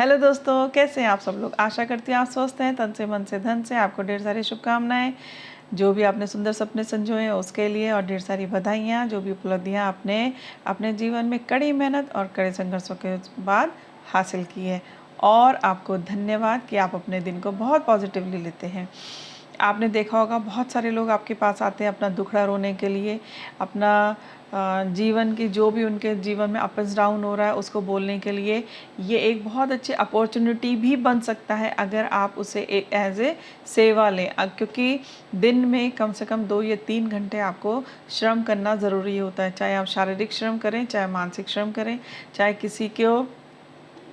Hello दोस्तों, कैसे हैं आप सब लोग। आशा करती हूँ आप स्वस्थ हैं, तन से मन से धन से। आपको ढेर सारी शुभकामनाएं। जो भी आपने सुंदर सपने संजोए हैं उसके लिए, और ढेर सारी बधाइयाँ। जो भी उपलब्धियाँ आपने अपने जीवन में कड़ी मेहनत और कड़े संघर्षों के बाद हासिल की है, और आपको धन्यवाद कि आप अपने दिन को बहुत पॉजिटिवली लेते हैं। आपने देखा होगा बहुत सारे लोग आपके पास आते हैं अपना दुखड़ा रोने के लिए, अपना जीवन की जो भी उनके जीवन में अप एंड डाउन हो रहा है उसको बोलने के लिए। ये एक बहुत अच्छी अपॉर्चुनिटी भी बन सकता है अगर आप उसे एक एज ए सेवा लें, क्योंकि दिन में कम से कम 2 या 3 घंटे आपको श्रम करना ज़रूरी होता है। चाहे आप शारीरिक श्रम करें, चाहे मानसिक श्रम करें, चाहे किसी को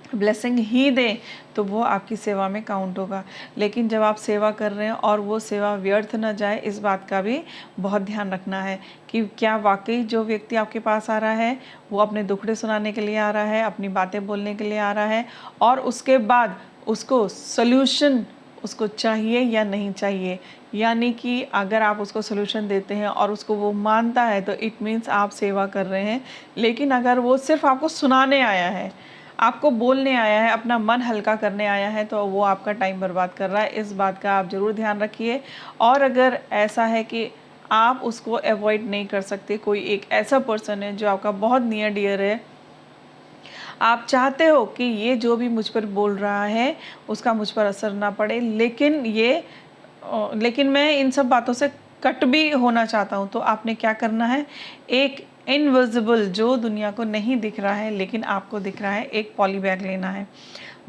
ब्लेसिंग ही दें, तो वो आपकी सेवा में काउंट होगा। लेकिन जब आप सेवा कर रहे हैं और वो सेवा व्यर्थ न जाए, इस बात का भी बहुत ध्यान रखना है कि क्या वाकई जो व्यक्ति आपके पास आ रहा है वो अपने दुखड़े सुनाने के लिए आ रहा है, अपनी बातें बोलने के लिए आ रहा है, और उसके बाद उसको सल्यूशन उसको चाहिए या नहीं चाहिए। यानी कि अगर आप उसको सल्यूशन देते हैं और उसको वो मानता है तो इट मीन्स आप सेवा कर रहे हैं। लेकिन अगर वो सिर्फ आपको सुनाने आया है, आपको बोलने आया है, अपना मन हल्का करने आया है, तो वो आपका टाइम बर्बाद कर रहा है। इस बात का आप ज़रूर ध्यान रखिए। और अगर ऐसा है कि आप उसको अवॉइड नहीं कर सकते, कोई एक ऐसा पर्सन है जो आपका बहुत नियर डियर है, आप चाहते हो कि ये जो भी मुझ पर बोल रहा है उसका मुझ पर असर ना पड़े, लेकिन मैं इन सब बातों से कट भी होना चाहता हूँ, तो आपने क्या करना है, एक इनविजिबल जो दुनिया को नहीं दिख रहा है लेकिन आपको दिख रहा है, एक पॉली बैग लेना है।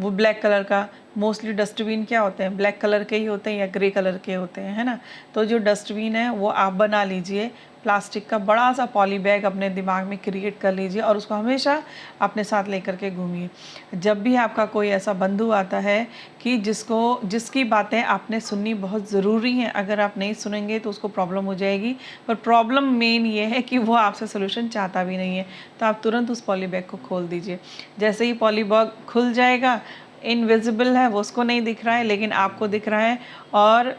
वो ब्लैक कलर का, मोस्टली डस्टबिन क्या होते हैं, ब्लैक कलर के ही होते हैं या ग्रे कलर के होते हैं, है ना। तो जो डस्टबिन है वो आप बना लीजिए, प्लास्टिक का बड़ा सा पॉली बैग अपने दिमाग में क्रिएट कर लीजिए और उसको हमेशा अपने साथ लेकर के घूमिए। जब भी आपका कोई ऐसा बंधु आता है कि जिसकी बातें आपने सुननी बहुत ज़रूरी हैं, अगर आप नहीं सुनेंगे तो उसको प्रॉब्लम हो जाएगी। पर प्रॉब्लम मेन ये है कि वो आपसे सोल्यूशन चाहता भी नहीं है, तो आप तुरंत उस पॉली बैग को खोल दीजिए। जैसे ही पॉली बैग खुल जाएगा, इनविजिबल है, वो उसको नहीं दिख रहा है लेकिन आपको दिख रहा है, और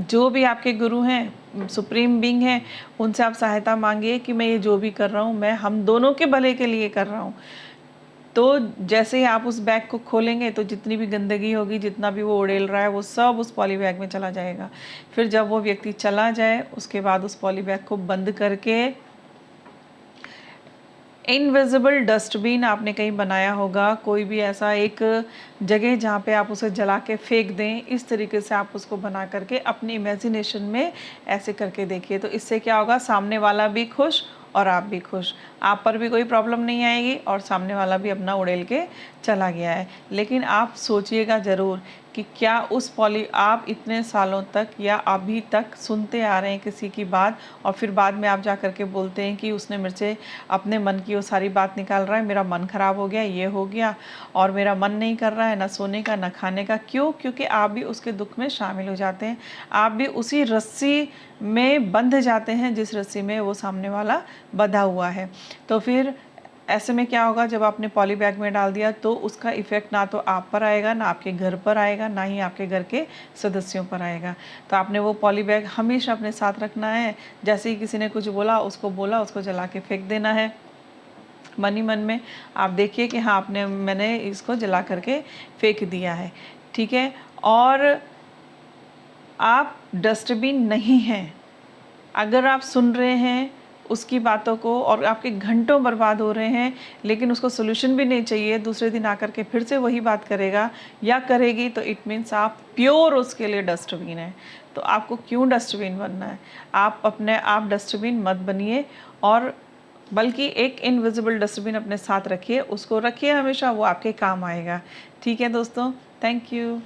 जो भी आपके गुरु हैं, सुप्रीम बीइंग हैं, उनसे आप सहायता मांगिए कि मैं ये जो भी कर रहा हूँ मैं हम दोनों के भले के लिए कर रहा हूँ। तो जैसे ही आप उस बैग को खोलेंगे तो जितनी भी गंदगी होगी, जितना भी वो उड़ेल रहा है, वो सब उस पॉली बैग में चला जाएगा। फिर जब वो व्यक्ति चला जाए उसके बाद उस पॉली बैग को बंद करके, इनविजिबल डस्टबिन आपने कहीं बनाया होगा, कोई भी ऐसा एक जगह जहाँ पे आप उसे जला के फेंक दें, इस तरीके से आप उसको बना करके अपनी इमेजिनेशन में ऐसे करके देखिए। तो इससे क्या होगा, सामने वाला भी खुश और आप भी खुश, आप पर भी कोई प्रॉब्लम नहीं आएगी और सामने वाला भी अपना उड़ेल के चला गया है। लेकिन आप सोचिएगा ज़रूर कि क्या आप इतने सालों तक या अभी तक सुनते आ रहे हैं किसी की बात, और फिर बाद में आप जा कर के बोलते हैं कि उसने मेरे से अपने मन की वो सारी बात निकाल रहा है, मेरा मन ख़राब हो गया, ये हो गया, और मेरा मन नहीं कर रहा है ना सोने का ना खाने का। क्यों? क्योंकि आप भी उसके दुख में शामिल हो जाते हैं, आप भी उसी रस्सी में बंध जाते हैं जिस रस्सी में वो सामने वाला बंधा हुआ है। तो फिर ऐसे में क्या होगा, जब आपने पॉली बैग में डाल दिया तो उसका इफ़ेक्ट ना तो आप पर आएगा, ना आपके घर पर आएगा, ना ही आपके घर के सदस्यों पर आएगा। तो आपने वो पॉली बैग हमेशा अपने साथ रखना है। जैसे ही किसी ने कुछ बोला उसको जला के फेंक देना है। मन ही मन में आप देखिए कि हाँ, मैंने इसको जला करके फेंक दिया है, ठीक है। और आप डस्टबिन नहीं हैं। अगर आप सुन रहे हैं उसकी बातों को और आपके घंटों बर्बाद हो रहे हैं, लेकिन उसको सोल्यूशन भी नहीं चाहिए, दूसरे दिन आकर के फिर से वही बात करेगा या करेगी, तो इट मीन्स आप प्योर उसके लिए डस्टबिन है। तो आपको क्यों डस्टबिन बनना है? आप डस्टबिन मत बनिए, और बल्कि एक इनविजिबल डस्टबिन अपने साथ रखिए, उसको रखिए हमेशा, वो आपके काम आएगा। ठीक है दोस्तों, थैंक यू।